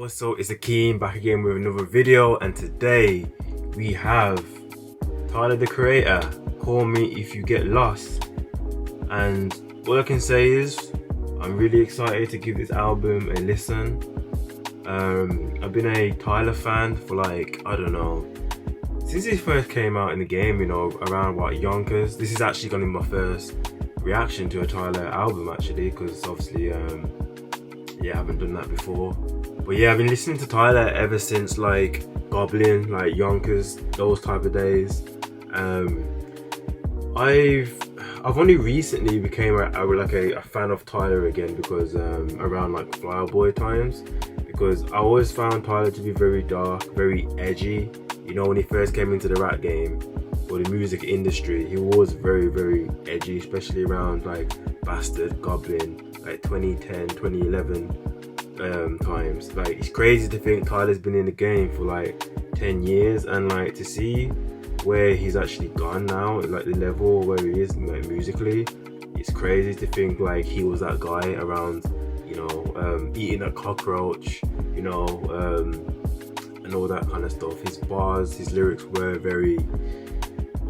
Also, it's Akeem back again with another video, and today we have Tyler the Creator, Call Me If You Get Lost. And all I can say is I'm really excited to give this album a listen. I've been a Tyler fan for like, I don't know, since he first came out in the game, you know, around what, Yonkers. This is actually gonna be my first reaction to a Tyler album actually, because obviously yeah, I haven't done that before. But yeah, I've been listening to Tyler ever since like Goblin, like Yonkers, those type of days. I've only recently became a fan of Tyler again because around like Flower Boy times, because I always found Tyler to be very dark, very edgy. You know, when he first came into the rap game or the music industry, he was very, very edgy, especially around like Bastard, Goblin, like 2010, 2011 times. Like, it's crazy to think Tyler's been in the game for like 10 years, and like to see where he's actually gone now, like the level where he is like musically, it's crazy to think like he was that guy around, you know, eating a cockroach, you know, and all that kind of stuff. His bars, his lyrics were very,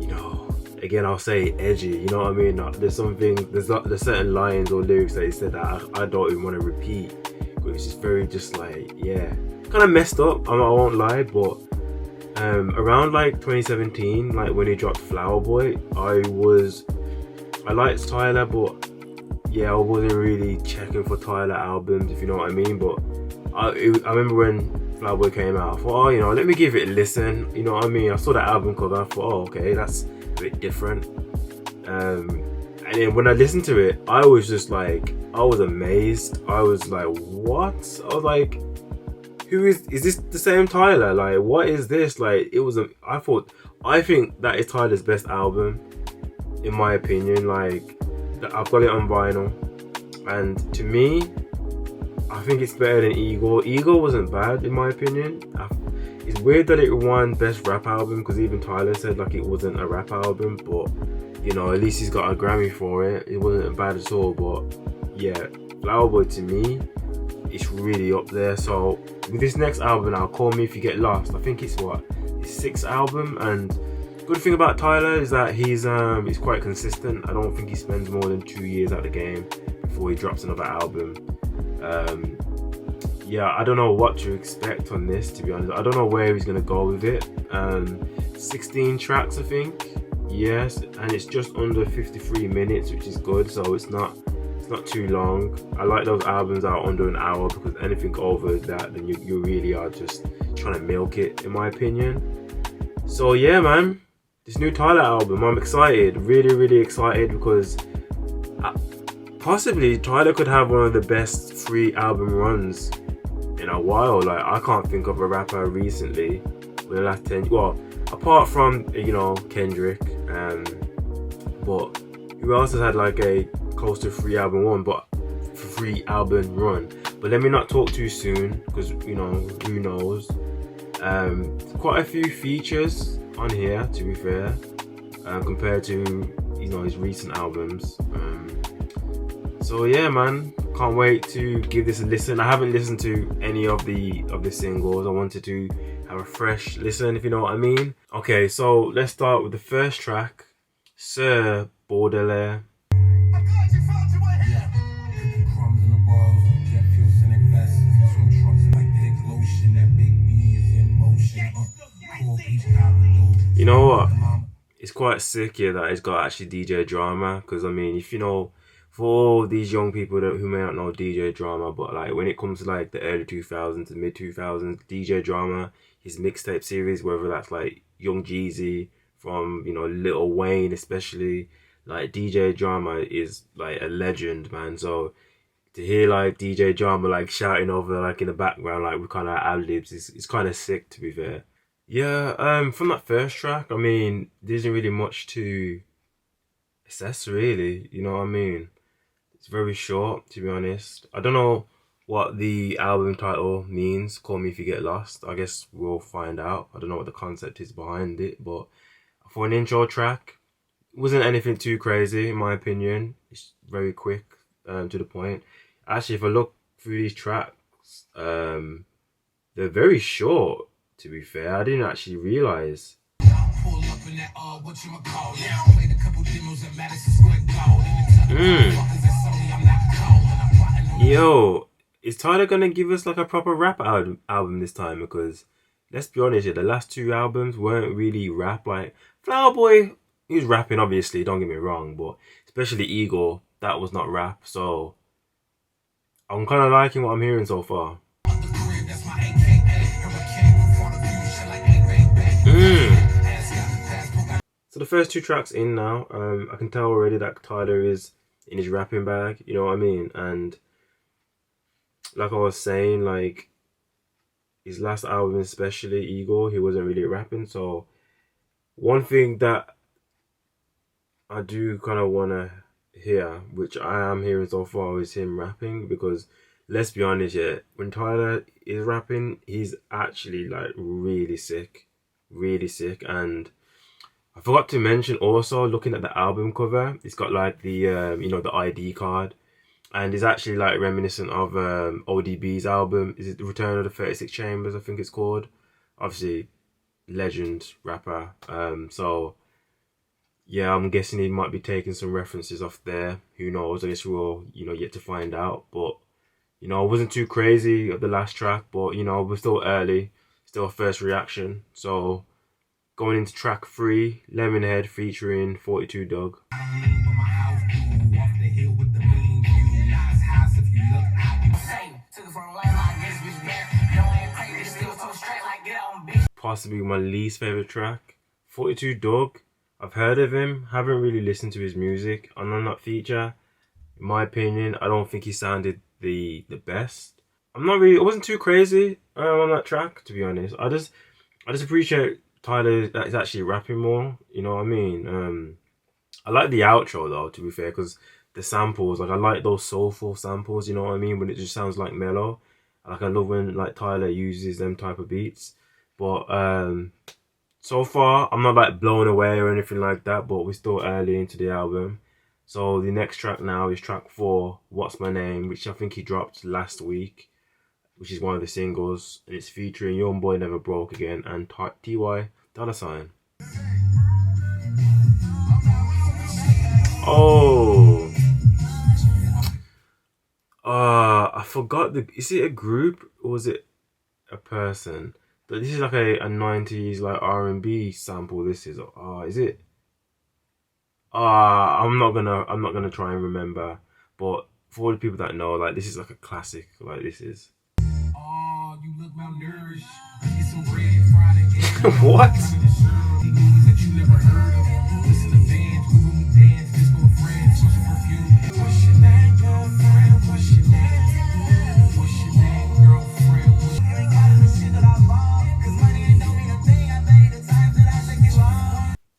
you know, again I'll say edgy, you know what I mean? There's certain lines or lyrics that he said that I don't even want to repeat, but it's just very, just like, yeah, kind of messed up, I won't lie. But around like 2017, like when he dropped Flower Boy, I liked Tyler, but yeah, I wasn't really checking for Tyler albums, if you know what I mean. But I remember when Flower Boy came out, I thought, oh, you know, let me give it a listen, you know what I mean? I saw that album cover, I thought, oh, okay, that's a bit different. And then when I listened to it, I was just like, I was amazed. I was like, what? I was like, is this the same Tyler? Like, what is this? Like, I think that is Tyler's best album, in my opinion. Like, I've got it on vinyl, and to me, I think it's better than Ego. Ego wasn't bad, in my opinion. It's weird that it won Best Rap Album, because even Tyler said like it wasn't a rap album, but you know, at least he's got a Grammy for it. It wasn't bad at all. But yeah, Flower Boy to me, it's really up there. So with this next album now, Call Me If You Get Lost, I think it's his sixth album, and good thing about Tyler is that he's quite consistent. I don't think he spends more than 2 years at the game before he drops another album. Yeah, I don't know what to expect on this, to be honest. I don't know where he's gonna go with it. 16 tracks, I think. Yes, and it's just under 53 minutes, which is good. So it's not too long. I like those albums that are under an hour, because anything over that, then you really are just trying to milk it, in my opinion. So yeah, man, this new Tyler album, I'm excited, really, really excited, because possibly Tyler could have one of the best 3 album runs in a while. Like, I can't think of a rapper recently with the last 10, well, apart from, you know, Kendrick, but who else has had like a close to 3 album run, but 3 album run. But let me not talk too soon, because, you know, who knows. Quite a few features on here, to be fair, compared to, you know, his recent albums. So yeah, man, can't wait to give this a listen. I haven't listened to any of the singles. I wanted to have a fresh listen, if you know what I mean. Okay, so let's start with the first track, Sir Baudelaire. You know what? It's quite sick here that it's got actually DJ Drama, because I mean, if you know, for all these young people who may not know DJ Drama, but like when it comes to like the early 2000s to mid 2000s, DJ Drama, his mixtape series, whether that's like Young Jeezy, from, you know, Lil Wayne especially, like DJ Drama is like a legend, man. So to hear like DJ Drama like shouting over like in the background, like with kind of ad-libs, it's kind of sick, to be fair. Yeah, from that first track, I mean, there isn't really much to assess, really, you know what I mean? It's very short, to be honest. I don't know what the album title means, Call Me If You Get Lost. I guess we'll find out. I don't know what the concept is behind it, but for an intro track, it wasn't anything too crazy, in my opinion. It's very quick, to the point. Actually, if I look through these tracks, They're very short, to be fair. I didn't actually realize. Yo, is Tyler gonna give us like a proper rap album this time? Because let's be honest, the last two albums weren't really rap. Like Flower Boy, he was rapping, obviously, don't get me wrong, but especially Eagle, that was not rap. So I'm kind of liking what I'm hearing so far. So the first two tracks in now, I can tell already that Tyler is in his rapping bag, you know what I mean? And like I was saying, like his last album, especially Eagle, he wasn't really rapping. So one thing that I do kind of want to hear, which I am hearing so far, is him rapping. Because let's be honest, yeah, when Tyler is rapping, he's actually like really sick. And I forgot to mention also, looking at the album cover, it's got like the the ID card, and it's actually like reminiscent of ODB's album. Is it The Return of the 36 Chambers? I think it's called. Obviously, legend rapper. So yeah, I'm guessing he might be taking some references off there. Who knows? I guess we'll yet to find out. But I wasn't too crazy of the last track, but we're still early, still a first reaction. So going into track 3, Lemonhead featuring 42 Dugg. Possibly my least favorite track. 42 Dugg, I've heard of him, haven't really listened to his music. And on that feature, in my opinion, I don't think he sounded the best. I wasn't too crazy on that track, to be honest. I just appreciate Tyler that is actually rapping more, you know what I mean? I like the outro though, to be fair, because the samples, like I like those soulful samples, you know what I mean, when it just sounds like mellow. Like I love when like Tyler uses them type of beats. But so far I'm not like blown away or anything like that, but we're still early into the album. So the next track now is track 4, What's My Name, which I think he dropped last week, which is one of the singles, and it's featuring Young Boy Never Broke Again and T.Y. Dolla $ign. Oh, I forgot is it a group or was it a person? But this is like a 90s like R&B sample. This is is it? I'm not gonna try and remember, but for all the people that know, like this is like a classic. Like this is. Oh, you look malnourished. Get some bread Friday. What?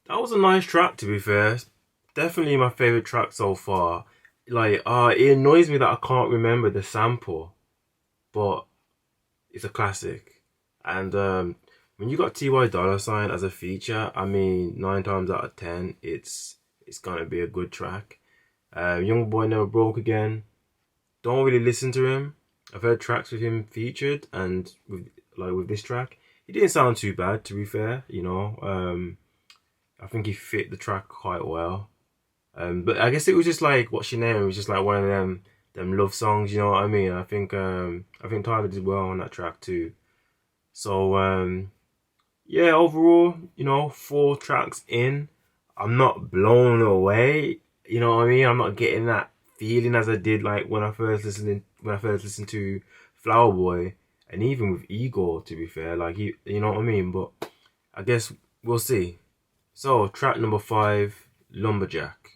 That was a nice track, to be fair. Definitely my favorite track so far. Like, it annoys me that I can't remember the sample, but it's a classic. And when you got T.Y. Dolla $ign as a feature, I mean, 9 times out of 10, it's gonna be a good track. Young Boy Never Broke Again. Don't really listen to him. I've heard tracks with him featured, and with this track, he didn't sound too bad, to be fair. I think he fit the track quite well. But I guess it was just like WusYaName. It was just like one of them love songs, you know what I mean? I think Tyler did well on that track too. So yeah, overall, 4 tracks in, I'm not blown away. You know what I mean? I'm not getting that feeling as I did like when I first listened to Flower Boy, and even with Eagle, to be fair. Like you know what I mean? But I guess we'll see. So track number 5, Lumberjack.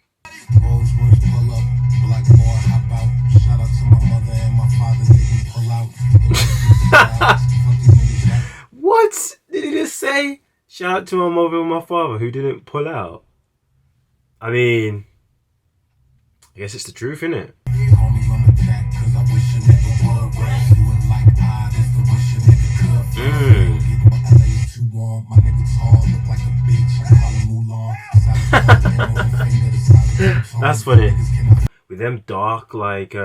What did he just say? Shout out to my mother and my father who didn't pull out. I mean, I guess it's the truth, innit? That's funny. With them dark, like,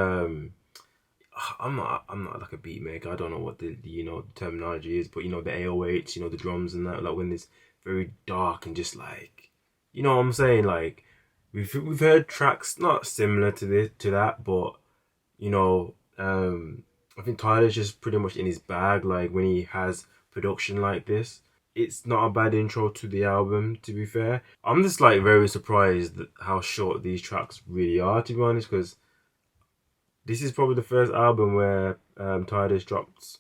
I'm not like a beat maker. I don't know what the you know the terminology is, but you know the AOH, you know the drums and that, like when it's very dark and just like, you know what I'm saying, like we've heard tracks not similar to this to that, but you know, I think Tyler's just pretty much in his bag. Like when he has production like this, it's not a bad intro to the album. To be fair, I'm just like very surprised at how short these tracks really are. To be honest, because this is probably the first album where Tyler's dropped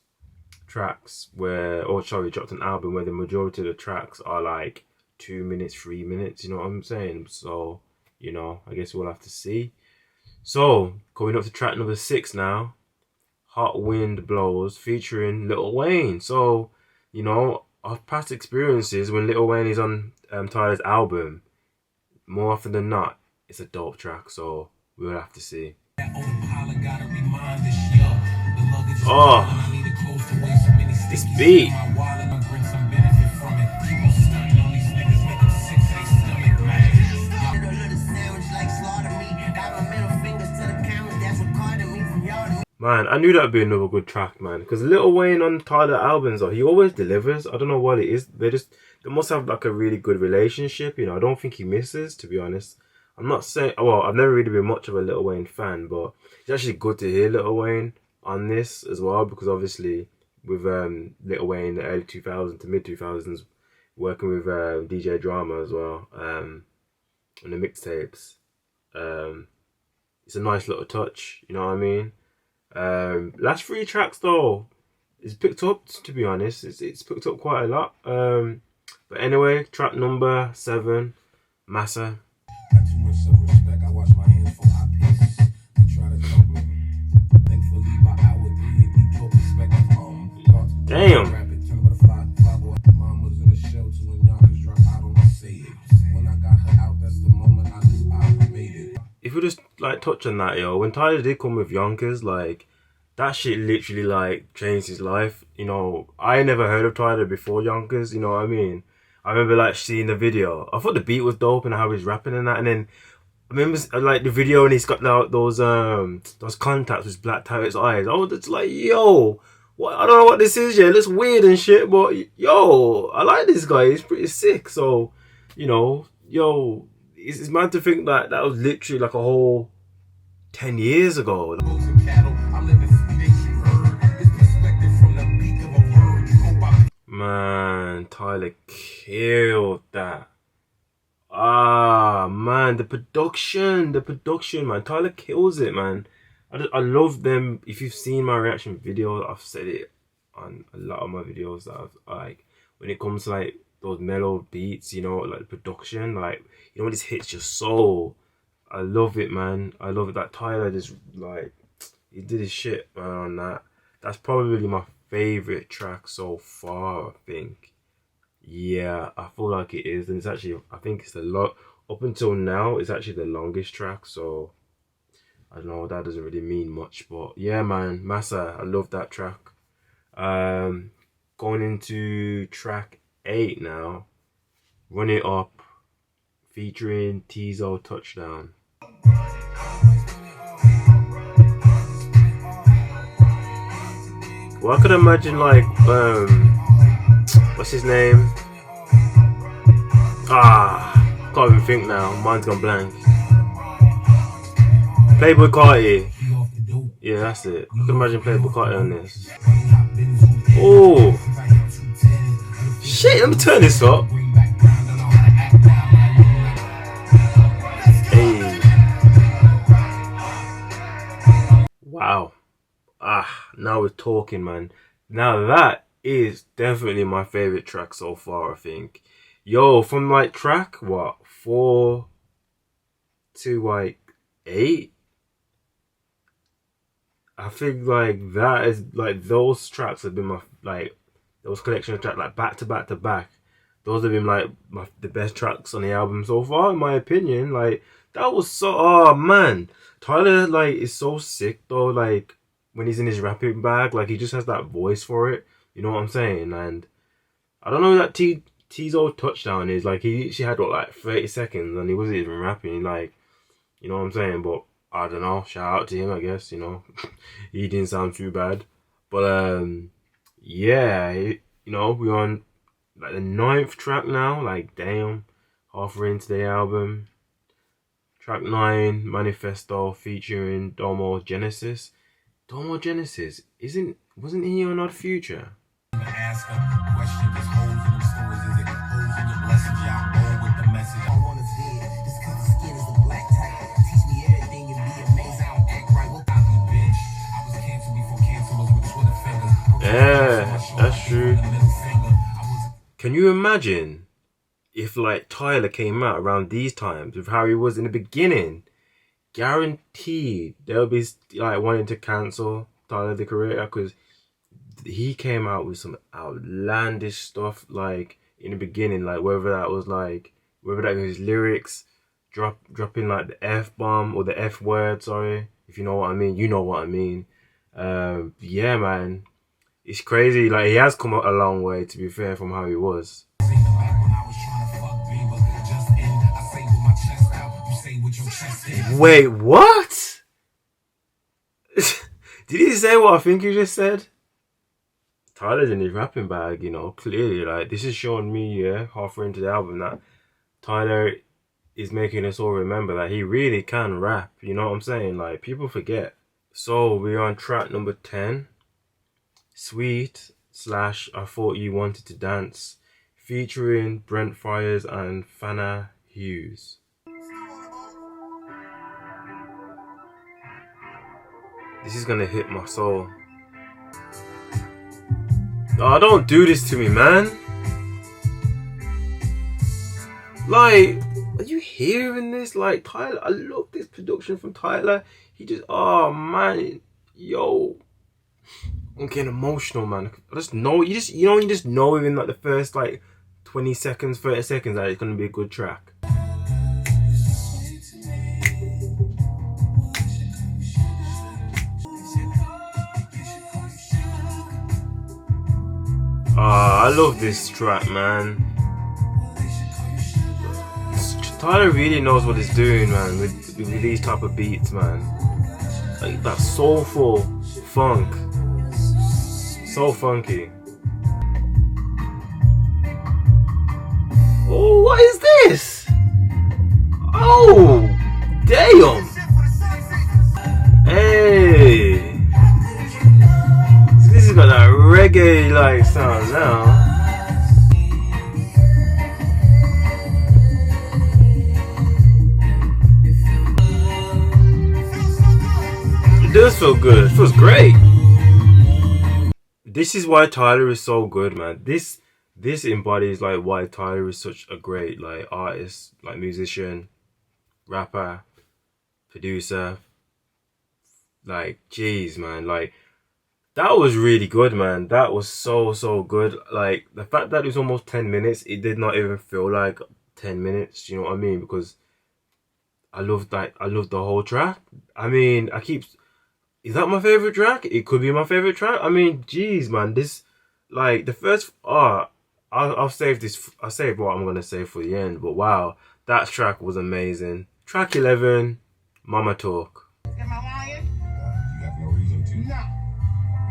tracks where, or sorry, dropped an album where the majority of the tracks are like 2 minutes, 3 minutes. You know what I'm saying? So you know, I guess we'll have to see. So, coming up to track number 6 now, Hot Wind Blows, featuring Lil Wayne. So, you know, of past experiences, when Lil Wayne is on Tyler's album, more often than not, it's a dope track. So, we'll have to see. Oh, this beat. Man, I knew that'd be another good track, man. Because Lil Wayne on Tyler albums, he always delivers. I don't know what it is. They must have like a really good relationship. You know, I don't think he misses, to be honest. I'm not saying, well, I've never really been much of a Lil Wayne fan, but it's actually good to hear Lil Wayne on this as well, because obviously with Lil Wayne in the early 2000s to mid 2000s, working with DJ Drama as well on the mixtapes. It's a nice little touch, you know what I mean? Last 3 tracks though, it's picked up, to be honest. It's picked up quite a lot. But anyway, track number 7, Massa. Got too much self-respect. I wash my hands for eyepiece and try to talk me. Thankfully, by hour 3, you talk respect. Damn. Mom was in the shelter when Yonkers dropped out on the save. When I got her out, that's the moment I knew I made it. If we just like touch on that, yo, when Tyler did come with Yonkers, like that shit literally like changed his life. You know, I never heard of Tyler before Yonkers, you know what I mean? I remember like seeing the video. I thought the beat was dope and how he's rapping and that, and then I remember like the video and he's got those contacts with black Tyler's eyes. I was just like, yo, what? I don't know what this is yet. It looks weird and shit, but yo, I like this guy. He's pretty sick. So, you know, yo, it's mad to think that that was literally like a whole 10 years ago. Man, Tyler killed that. Ah, man, the production, man. Tyler kills it, man. I love them. If you've seen my reaction video, I've said it on a lot of my videos that I've, like, when it comes to like those mellow beats, you know, like the production, like, you know, when this hits your soul. I love it, man. I love it that Tyler just like, he did his shit, man, on that. That's probably my favorite track so far, I think. Yeah, I feel like it is, and it's actually, I think it's the lot up until now, it's actually the longest track. So I don't know, that doesn't really mean much, but yeah, man, Massa, I love that track. Going into track 8 now, Run It Up, featuring Tizo Touchdown. Well, I could imagine like what's his name? Can't even think now. Mind's gone blank. Playboy Carti. Yeah, that's it. I could imagine Playboy Carti on this. Oh shit! Let me turn this up. Hey. Wow. Now we're talking, man. Now that is definitely my favorite track so far, I think. Yo, from like track, what, 4 to like 8? I think like that is like, those tracks have been my, like, those collection of tracks, like back to back to back. Those have been like the best tracks on the album so far, in my opinion. Like, that was so, oh man. Tyler like is so sick though, like, when he's in his rapping bag, like he just has that voice for it. You know what I'm saying? And I don't know who that Tizo Touchdown is. Like, she had what, like 30 seconds and he wasn't even rapping. Like, you know what I'm saying? But I don't know. Shout out to him, I guess. He didn't sound too bad. But yeah, we're on like the 9th track now. Like, damn, halfway into the album. Track 9, Manifesto, featuring Domo Genesis. Domo Genesis wasn't he on Odd Future? Ask a question, just holes in them stories. Is it holes in your blessings? Y'all roll with the message. I want to see it. Just cause the skin is the black type. Teach me everything and be amazed. I don't act right. Well, I be bitch. I was canceled before cancel was with Twitter fingers. Yeah, that's true. Can you imagine if like Tyler came out around these times with how he was in the beginning? Guaranteed they'll be like wanting to cancel Tyler the Creator, because he came out with some outlandish stuff like in the beginning, like whether that was his lyrics dropping like the F-bomb or the F word, sorry, if you know what I mean, you know what I mean. Yeah, man, it's crazy. Like, he has come a long way, to be fair, from how he was. Wait, what? Did he say what I think you just said? Tyler's in his rapping bag, clearly. Like, this is showing me, halfway into the album, that Tyler is making us all remember that he really can rap. You know what I'm saying? Like, people forget. So, we're on track number 10. Sweet / I Thought You Wanted to Dance, featuring Brent Fires and Fana Hughes. This is gonna hit my soul. Oh, don't do this to me, man. Like, are you hearing this? Like, Tyler, I love this production from Tyler. He just, oh man, yo, I'm getting emotional, man. I just know, you just know within like the first like 20 seconds, 30 seconds that it's gonna be a good track. I love this track, man. Tyler really knows what he's doing, man, with these type of beats, man. Like that soulful funk. So funky. Oh, what is this? Oh, damn. Hey. This has got that reggae like sound now. It does feel good. It feels great. This is why Tyler is so good, man. This embodies like why Tyler is such a great like artist, like musician, rapper, producer. Like, jeez, man, like that was really good, man. That was so good. Like, the fact that it was almost 10 minutes, it did not even feel like 10 minutes, you know what I mean? Because I loved the whole track. I mean, is that my favorite track? It could be my favorite track. I mean, jeez, man, this, like, the first, I'll save this, I'll save what I'm going to say for the end, but wow, that track was amazing. Track 11, Momma Talk. Am I lying? You have no reason to. No.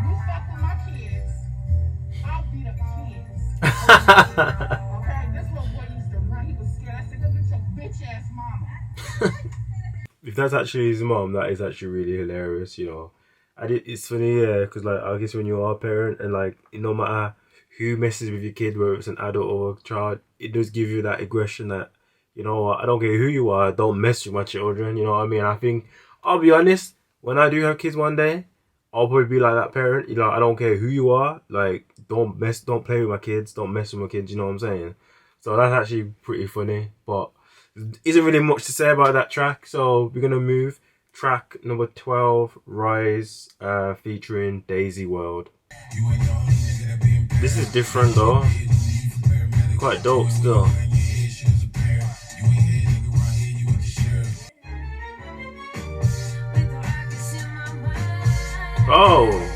You fuck with my kids, I'll beat up kids. Okay? This little boy used to run, he was scared. I said, go get your bitch ass mama. If that's actually his mom, that is actually really hilarious, you know. It's funny, yeah, because like, I guess when you are a parent and like, no matter who messes with your kid, whether it's an adult or a child, it does give you that aggression that, you know, I don't care who you are, don't mess with my children, you know what I mean? I think, I'll be honest, when I do have kids one day, I'll probably be like that parent, you know, I don't care who you are, like, don't play with my kids, don't mess with my kids, you know what I'm saying? So that's actually pretty funny, but isn't really much to say about that track, so we're gonna move. Track number 12, Rise, featuring Daisy World. This is different though, quite dope still. Oh.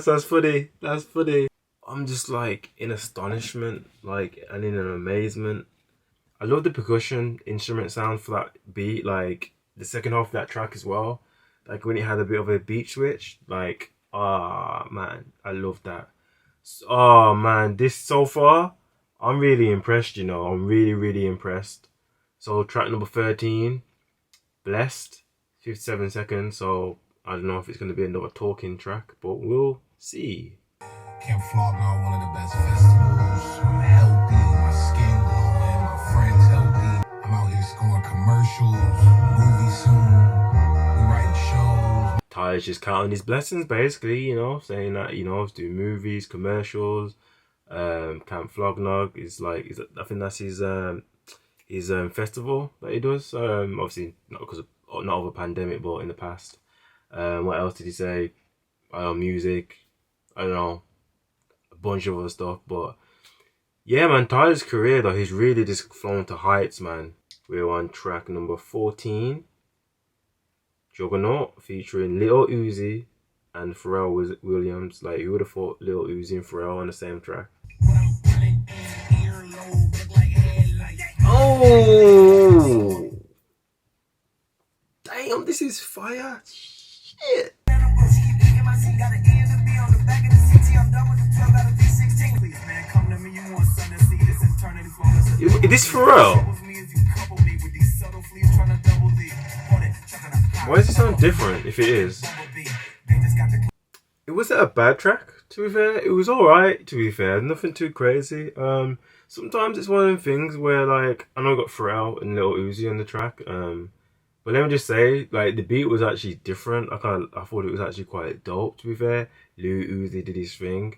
That's funny. That's funny. I'm just like in astonishment, like, and in an amazement. I love the percussion instrument sound for that beat, like the second half of that track as well. Like when it had a bit of a beat switch, like, man, I love that. Oh man, this so far, I'm really impressed, you know. I'm really, really impressed. So track number 13, Blessed, 57 seconds. So I don't know if it's going to be another talking track, but we'll see. Camp Flognaw, one of the best festivals. I'm healthy, my skin glowing, my friends healthy. I'm out here scoring commercials, movies soon, we writing shows. Tyler's just counting his blessings, basically, you know, saying that, you know, he's doing movies, commercials. Camp Flognaw is like, I think that's his festival that he does. Obviously not because of not of a pandemic, but in the past. What else did he say? Music. I don't know. Bunch of other stuff, but yeah, man, Tyler's career though, he's really just flown to heights, man. We're on track number 14, Juggernaut, featuring Lil Uzi and Pharrell Williams. Like, who would have thought Lil Uzi and Pharrell on the same track? Oh, damn, this is fire. Shit. Is this Pharrell? Why does it sound different if it is? It wasn't a bad track, to be fair. It was alright, to be fair. Nothing too crazy. Sometimes it's one of them things where, like, I know I got Pharrell and Lil Uzi on the track. But let me just say, like, the beat was actually different. I thought it was actually quite dope, to be fair. Lil Uzi did his thing.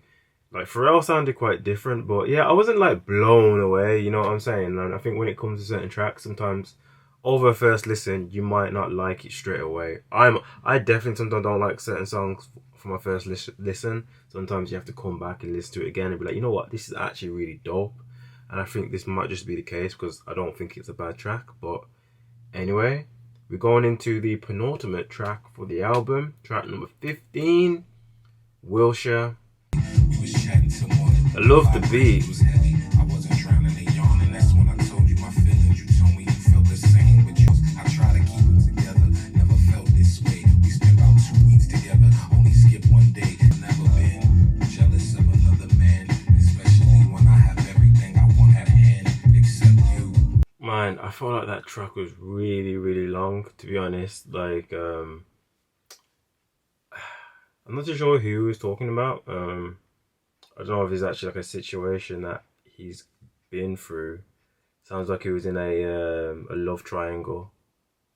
Like, Pharrell sounded quite different, but yeah, I wasn't like blown away, you know what I'm saying? And I think when it comes to certain tracks, sometimes over a first listen, you might not like it straight away. I definitely sometimes don't like certain songs for my first listen. Sometimes you have to come back and listen to it again and be like, you know what, this is actually really dope. And I think this might just be the case because I don't think it's a bad track. But anyway, we're going into the penultimate track for the album, track number 15, Wilshire. I love the beat. I wasn't drowning in yawning. That's when I told you my feelings. You told me you felt the same, but I try to keep it together. Never felt this way. We spent about 2 weeks together. Only skipped one day. Never been jealous of another man, especially when I have everything I want at hand except you. Man, I felt like that track was really, really long, to be honest. Like, I'm not too sure who he was talking about. I don't know if it's actually like a situation that he's been through. Sounds like he was in a love triangle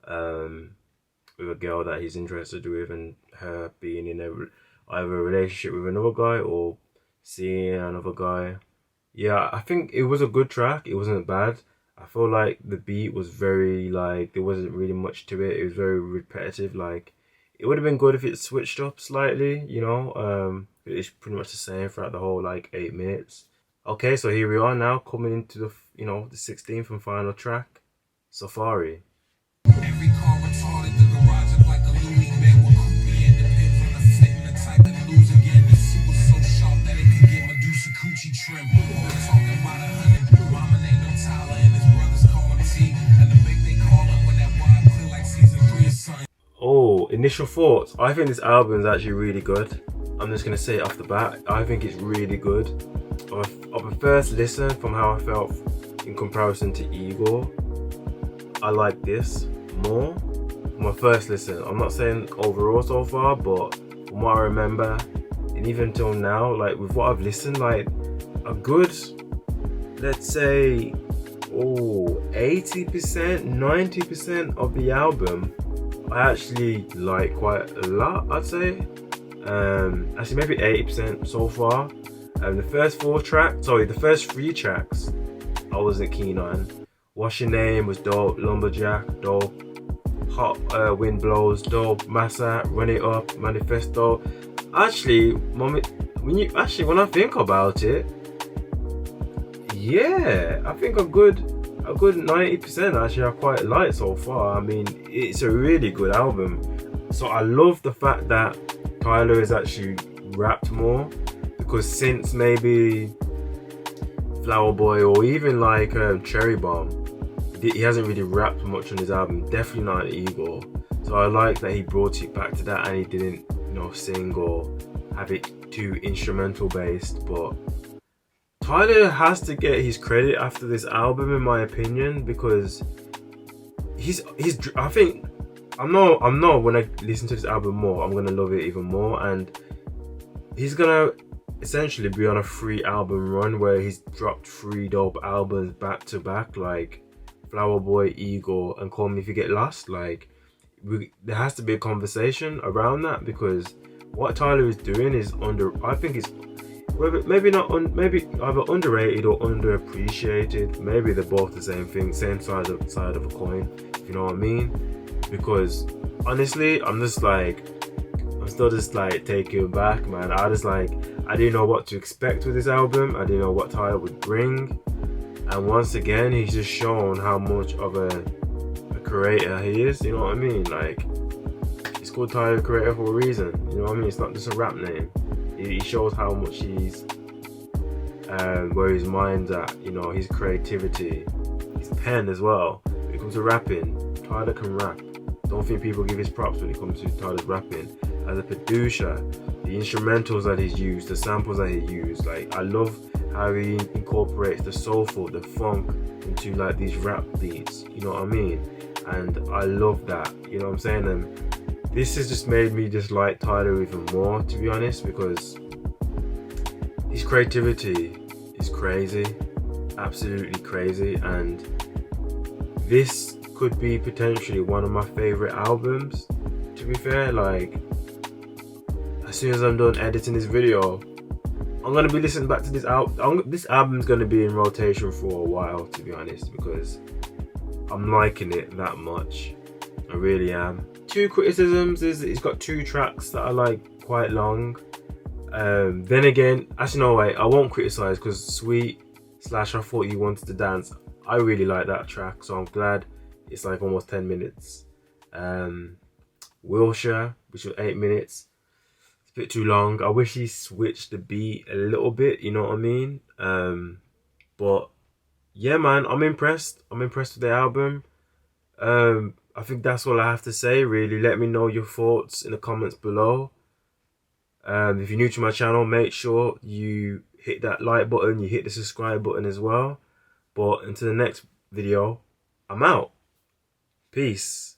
with a girl that he's interested with, and her being in either a relationship with another guy or seeing another guy. Yeah, I think it was a good track. It wasn't bad. I feel like the beat was very, like, there wasn't really much to it. It was very repetitive. Like, it would have been good if it switched up slightly, you know. It's pretty much the same throughout the whole, like, 8 minutes. Okay, so here we are now, coming into the, you know, the 16th and final track, Safari. Every car retarded, the garage look like a loony man with Coopy, and depends on the fit and the type that lose again. The suit was so sharp that it could get Medusa coochie trim. We're talking about 100. Mama named him Tyler and his brothers call him T. And the big they call him when that wine clear like season 3 or something. Oh, initial thoughts. I think this album is actually really good. I'm just going to say it off the bat. I think it's really good. Of a first listen, from how I felt in comparison to Igor, I like this more. My first listen. I'm not saying overall so far, but from what I remember, and even till now, like with what I've listened, like a good, let's say, 80%, 90% of the album, I actually like quite a lot, I'd say. Actually maybe 80% so far. The first 3 tracks I wasn't keen on. WusYaName was dope, Lumberjack, dope, Hot Wind Blows, dope, Massa, RunItUp, Manifesto. Actually, when I think about it, yeah, I think a good 90% actually I quite like so far. I mean, it's a really good album. So I love the fact that Tyler is actually rapped more, because since maybe Flower Boy or even like Cherry Bomb, he hasn't really rapped much on his album. Definitely not Ego. So I like that he brought it back to that and he didn't, you know, sing or have it too instrumental based. But Tyler has to get his credit after this album, in my opinion, because I think I know when I listen to this album more, I'm gonna love it even more, and he's gonna essentially be on a 3-album run where he's dropped 3 dope albums back to back, like Flower Boy, Ego, and Call Me If You Get Lost. Like, there has to be a conversation around that, because what Tyler is doing is I think it's maybe either underrated or underappreciated. Maybe they're both the same thing, same side of a coin, if you know what I mean. Because honestly, I'm still just like taken back, man. I didn't know what to expect with this album. I didn't know what Tyler would bring, and once again, he's just shown how much of a creator he is. You know what I mean? Like, he's called Tyler the Creator for a reason. You know what I mean? It's not just a rap name. He shows how much he's where his mind's at. You know, his creativity, his pen as well. When it comes to rapping, Tyler can rap. Don't think people give his props when it comes to Tyler's rapping. As a producer, the instrumentals that he's used, the samples that he used, like, I love how he incorporates the soulful, the funk into like these rap beats, you know what I mean? And I love that, you know what I'm saying? And this has just made me just like Tyler even more, to be honest, because his creativity is crazy, absolutely crazy, and this could be potentially one of my favorite albums, to be fair. Like, as soon as I'm done editing this video, I'm gonna be listening back to this album. This album's gonna be in rotation for a while, to be honest, because I'm liking it that much. I really am. 2 criticisms is it's got 2 tracks that are like quite long. Then again, actually no, wait, I won't criticize, because Sweet / I Thought You Wanted to Dance, I really like that track, so I'm glad it's like almost 10 minutes. Wilshire, which was 8 minutes, it's a bit too long. I wish he switched the beat a little bit, you know what I mean? But yeah, man, I'm impressed with the album. I think that's all I have to say, really. Let me know your thoughts in the comments below. If you're new to my channel, make sure you hit that like button, you hit the subscribe button as well. But until the next video, I'm out. Peace.